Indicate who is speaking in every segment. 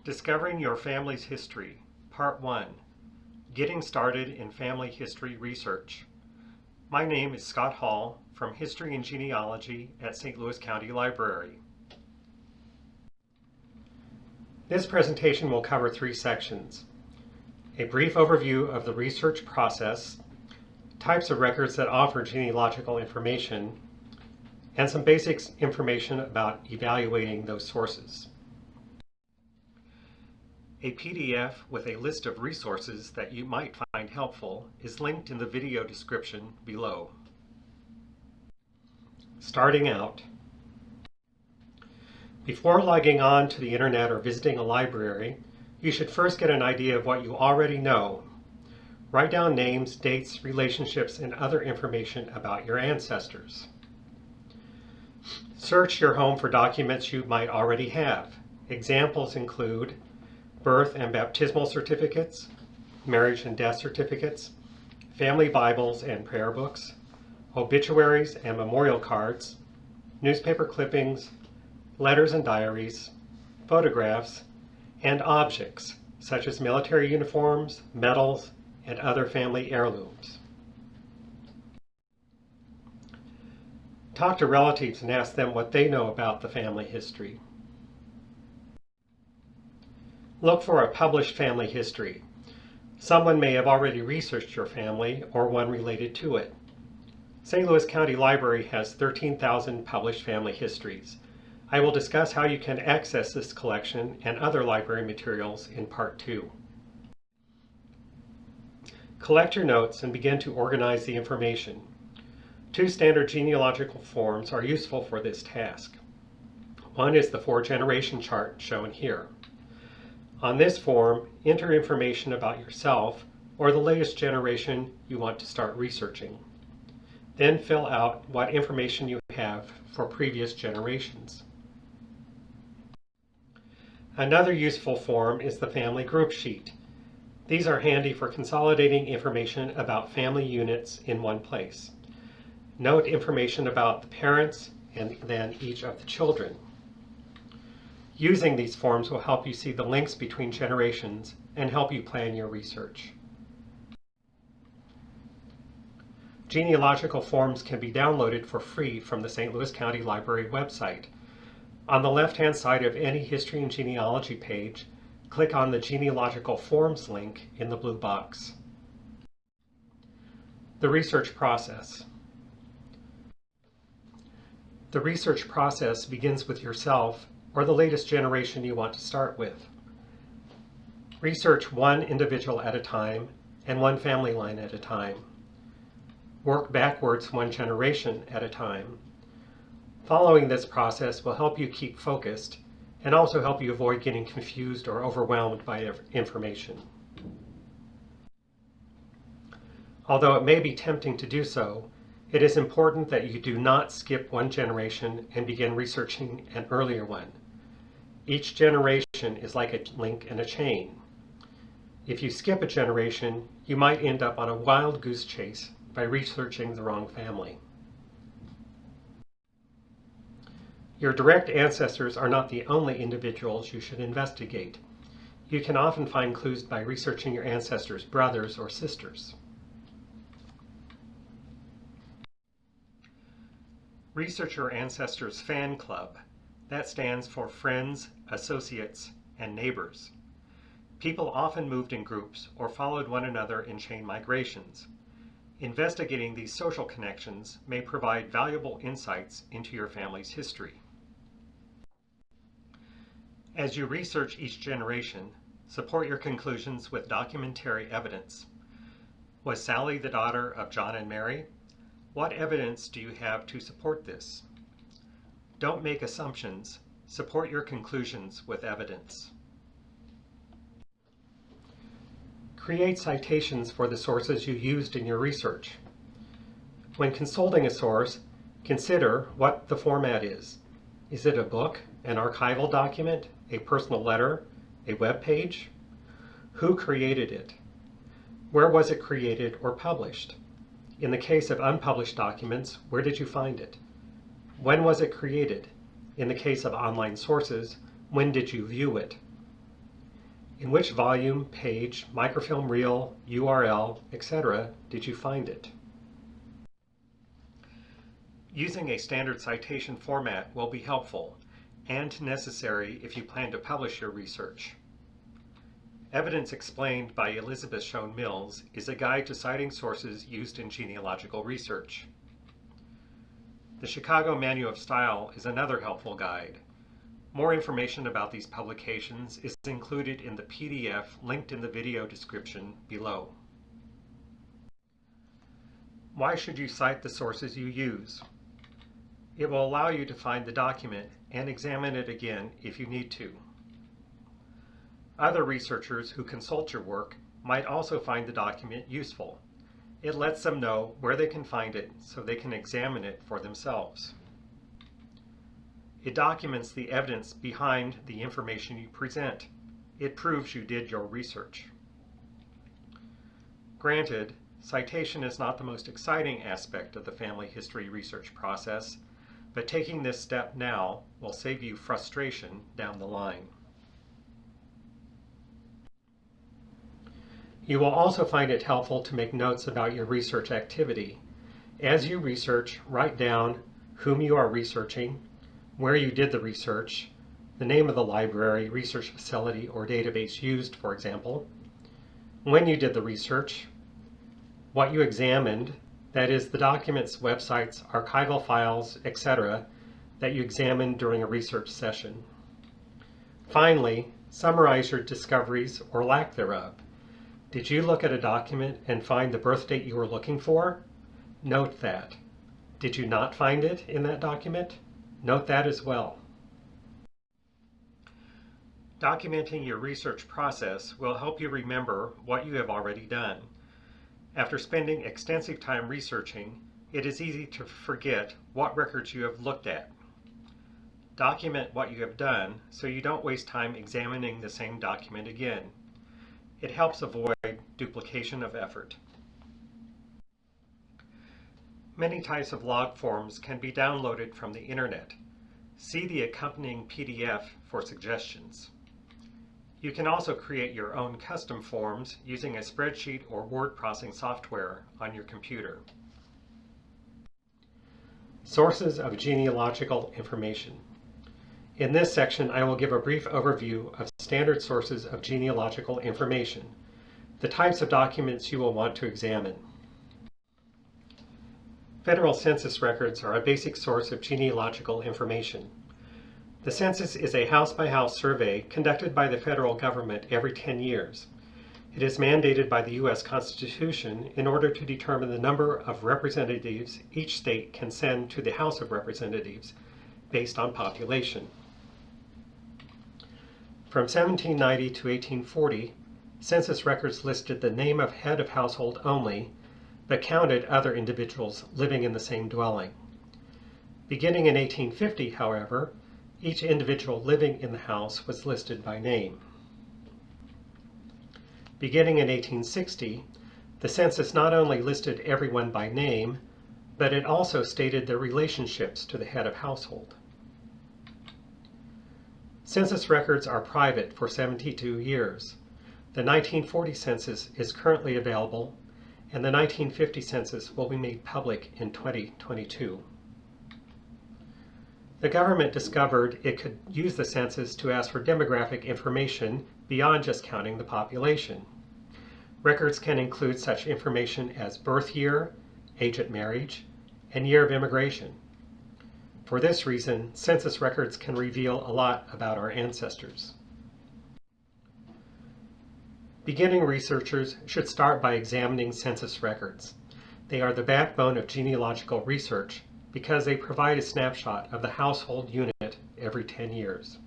Speaker 1: Discovering Your Family's History, Part 1, Getting Started in Family History Research. My name is Scott Hall from History and Genealogy at St. Louis County Library. This presentation will cover 3 sections: a brief overview of the research process, types of records that offer genealogical information, and some basic information about evaluating those sources. A PDF with a list of resources that you might find helpful is linked in the video description below. Starting out, before logging on to the internet or visiting a library, you should first get an idea of what you already know. Write down names, dates, relationships, and other information about your ancestors. Search your home for documents you might already have. Examples include birth and baptismal certificates, marriage and death certificates, family Bibles and prayer books, obituaries and memorial cards, newspaper clippings, letters and diaries, photographs, and objects such as military uniforms, medals, and other family heirlooms. Talk to relatives and ask them what they know about the family history. Look for a published family history. Someone may have already researched your family or one related to it. St. Louis County Library has 13,000 published family histories. I will discuss how you can access this collection and other library materials in Part 2. Collect your notes and begin to organize the information. 2 standard genealogical forms are useful for this task. One is the 4-generation chart shown here. On this form, enter information about yourself or the latest generation you want to start researching. Then fill out what information you have for previous generations. Another useful form is the family group sheet. These are handy for consolidating information about family units in one place. Note information about the parents and then each of the children. Using these forms will help you see the links between generations and help you plan your research. Genealogical forms can be downloaded for free from the St. Louis County Library website. On the left-hand side of any history and genealogy page, click on the Genealogical Forms link in the blue box. The research process. The research process begins with yourself or the latest generation you want to start with. Research one individual at a time and one family line at a time. Work backwards one generation at a time. Following this process will help you keep focused and also help you avoid getting confused or overwhelmed by information. Although it may be tempting to do so, it is important that you do not skip one generation and begin researching an earlier one. Each generation is like a link in a chain. If you skip a generation, you might end up on a wild goose chase by researching the wrong family. Your direct ancestors are not the only individuals you should investigate. You can often find clues by researching your ancestors' brothers or sisters. Research your ancestors' fan club. That stands for friends, associates, and neighbors. People often moved in groups or followed one another in chain migrations. Investigating these social connections may provide valuable insights into your family's history. As you research each generation, support your conclusions with documentary evidence. Was Sally the daughter of John and Mary? What evidence do you have to support this? Don't make assumptions. Support your conclusions with evidence. Create citations for the sources you used in your research. When consulting a source, consider what the format is. Is it a book, an archival document, a personal letter, a web page? Who created it? Where was it created or published? In the case of unpublished documents, where did you find it? When was it created? In the case of online sources, when did you view it? In which volume, page, microfilm reel, URL, etc. did you find it? Using a standard citation format will be helpful and necessary if you plan to publish your research. Evidence Explained by Elizabeth Shown Mills is a guide to citing sources used in genealogical research. The Chicago Manual of Style is another helpful guide. More information about these publications is included in the PDF linked in the video description below. Why should you cite the sources you use? It will allow you to find the document and examine it again if you need to. Other researchers who consult your work might also find the document useful. It lets them know where they can find it so they can examine it for themselves. It documents the evidence behind the information you present. It proves you did your research. Granted, citation is not the most exciting aspect of the family history research process, but taking this step now will save you frustration down the line. You will also find it helpful to make notes about your research activity. As you research, write down whom you are researching, where you did the research, the name of the library, research facility, or database used, for example, when you did the research, what you examined, that is, the documents, websites, archival files, etc., that you examined during a research session. Finally, summarize your discoveries or lack thereof. Did you look at a document and find the birth date you were looking for? Note that. Did you not find it in that document? Note that as well. Documenting your research process will help you remember what you have already done. After spending extensive time researching, it is easy to forget what records you have looked at. Document what you have done so you don't waste time examining the same document again. It helps avoid duplication of effort. Many types of log forms can be downloaded from the internet. See the accompanying PDF for suggestions. You can also create your own custom forms using a spreadsheet or word processing software on your computer. Sources of genealogical information. In this section, I will give a brief overview of standard sources of genealogical information, the types of documents you will want to examine. Federal census records are a basic source of genealogical information. The census is a house-by-house survey conducted by the federal government every 10 years. It is mandated by the U.S. Constitution in order to determine the number of representatives each state can send to the House of Representatives based on population. From 1790 to 1840, census records listed the name of head of household only, but counted other individuals living in the same dwelling. Beginning in 1850, however, each individual living in the house was listed by name. Beginning in 1860, the census not only listed everyone by name, but it also stated their relationships to the head of household. Census records are private for 72 years. The 1940 census is currently available, and the 1950 census will be made public in 2022. The government discovered it could use the census to ask for demographic information beyond just counting the population. Records can include such information as birth year, age at marriage, and year of immigration. For this reason, census records can reveal a lot about our ancestors. Beginning researchers should start by examining census records. They are the backbone of genealogical research because they provide a snapshot of the household unit every 10 years.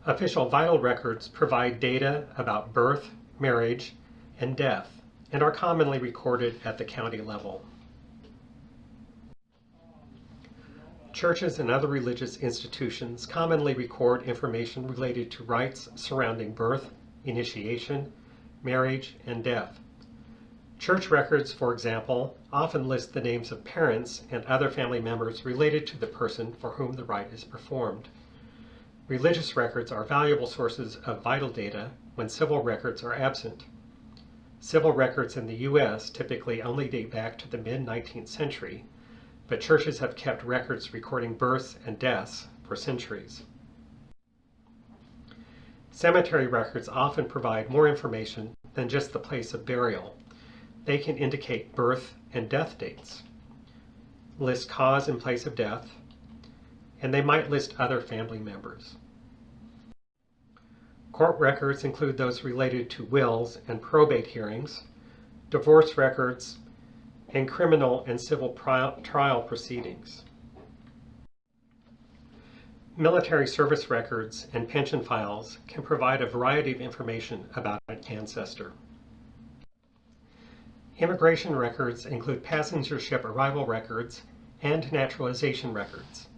Speaker 1: Official vital records provide data about birth, marriage, and death, and are commonly recorded at the county level. Churches and other religious institutions commonly record information related to rites surrounding birth, initiation, marriage, and death. Church records, for example, often list the names of parents and other family members related to the person for whom the rite is performed. Religious records are valuable sources of vital data when civil records are absent. Civil records in the U.S. typically only date back to the mid-19th century, but churches have kept records recording births and deaths for centuries. Cemetery records often provide more information than just the place of burial. They can indicate birth and death dates, list cause and place of death, and they might list other family members. Court records include those related to wills and probate hearings, divorce records, and criminal and civil trial proceedings. Military service records and pension files can provide a variety of information about an ancestor. Immigration records include passenger ship arrival records and naturalization records.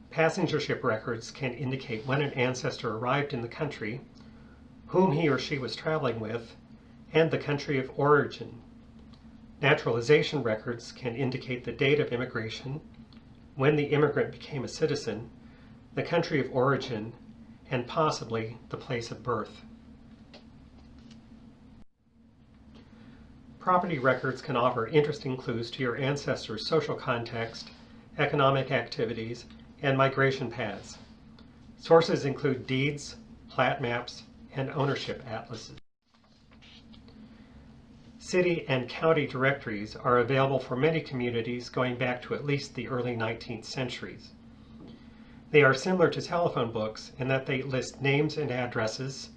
Speaker 1: Passenger ship records can indicate when an ancestor arrived in the country, whom he or she was traveling with, and the country of origin. Naturalization records can indicate the date of immigration, when the immigrant became a citizen, the country of origin, and possibly the place of birth. Property records can offer interesting clues to your ancestors' social context, economic activities, and migration paths. Sources include deeds, plat maps, and ownership atlases. City and county directories are available for many communities going back to at least the early 19th centuries. They are similar to telephone books in that they list names and addresses.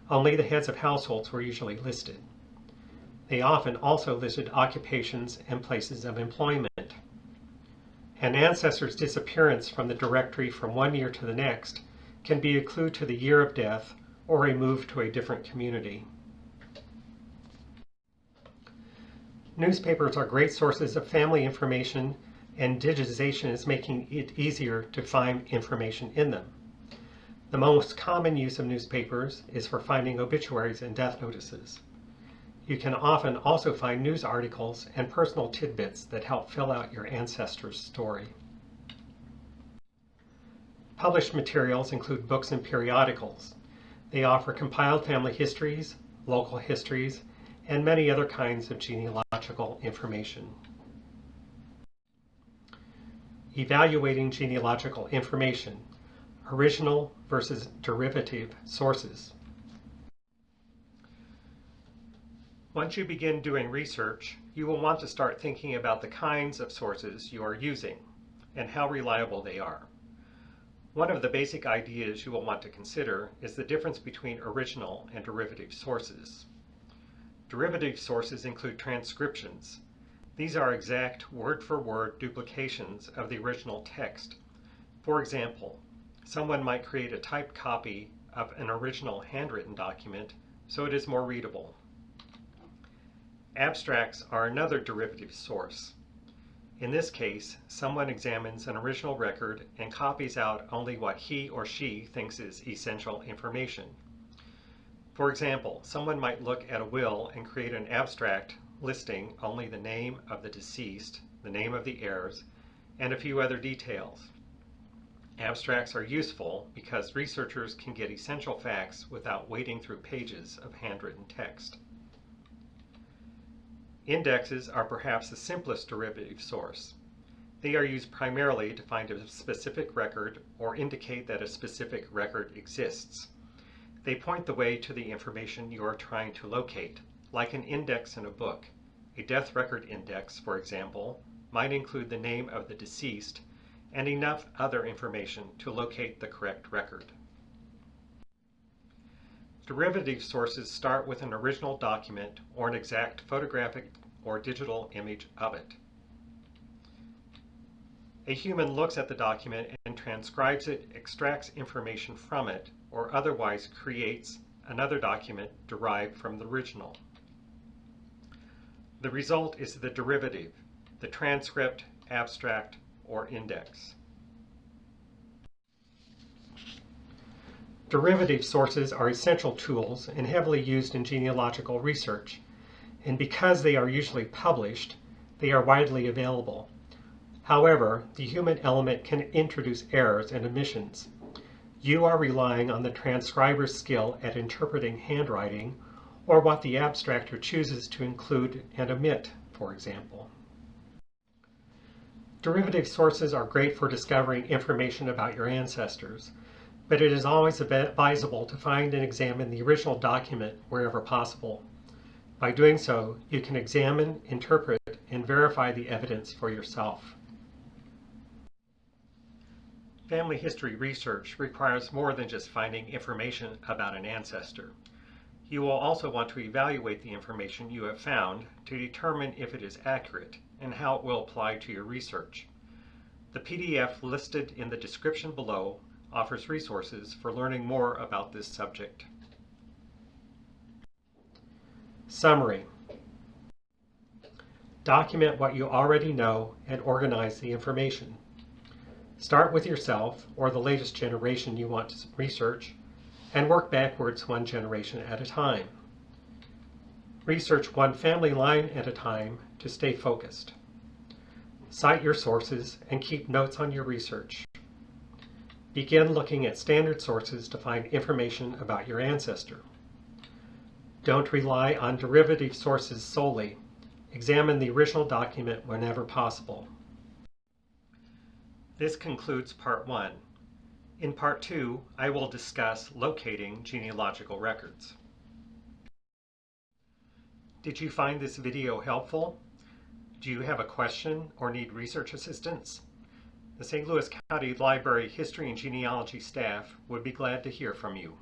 Speaker 1: Only the heads of households were usually listed. They often also listed occupations and places of employment. An ancestor's disappearance from the directory from one year to the next can be a clue to the year of death or a move to a different community. Newspapers are great sources of family information, and digitization is making it easier to find information in them. The most common use of newspapers is for finding obituaries and death notices. You can often also find news articles and personal tidbits that help fill out your ancestor's story. Published materials include books and periodicals. They offer compiled family histories, local histories, and many other kinds of genealogical information. Evaluating genealogical information, original versus derivative sources. Once you begin doing research, you will want to start thinking about the kinds of sources you are using and how reliable they are. One of the basic ideas you will want to consider is the difference between original and derivative sources. Derivative sources include transcriptions. These are exact word-for-word duplications of the original text. For example, someone might create a typed copy of an original handwritten document so it is more readable. Abstracts are another derivative source. In this case, someone examines an original record and copies out only what he or she thinks is essential information. For example, someone might look at a will and create an abstract listing only the name of the deceased, the name of the heirs, and a few other details. Abstracts are useful because researchers can get essential facts without wading through pages of handwritten text. Indexes are perhaps the simplest derivative source. They are used primarily to find a specific record or indicate that a specific record exists. They point the way to the information you are trying to locate, like an index in a book. A death record index, for example, might include the name of the deceased and enough other information to locate the correct record. Derivative sources start with an original document or an exact photographic or digital image of it. A human looks at the document and transcribes it, extracts information from it, or otherwise creates another document derived from the original. The result is the derivative, the transcript, abstract, or index. Derivative sources are essential tools and heavily used in genealogical research, and because they are usually published, they are widely available. However, the human element can introduce errors and omissions. You are relying on the transcriber's skill at interpreting handwriting or what the abstractor chooses to include and omit, for example. Derivative sources are great for discovering information about your ancestors, but it is always advisable to find and examine the original document wherever possible. By doing so, you can examine, interpret, and verify the evidence for yourself. Family history research requires more than just finding information about an ancestor. You will also want to evaluate the information you have found to determine if it is accurate and how it will apply to your research. The PDF listed in the description below offers resources for learning more about this subject. Summary. Document what you already know and organize the information. Start with yourself or the latest generation you want to research and work backwards one generation at a time. Research one family line at a time to stay focused. Cite your sources and keep notes on your research. Begin looking at standard sources to find information about your ancestor. Don't rely on derivative sources solely. Examine the original document whenever possible. This concludes part 1. In part 2, I will discuss locating genealogical records. Did you find this video helpful? Do you have a question or need research assistance? The St. Louis County Library History and Genealogy staff would be glad to hear from you.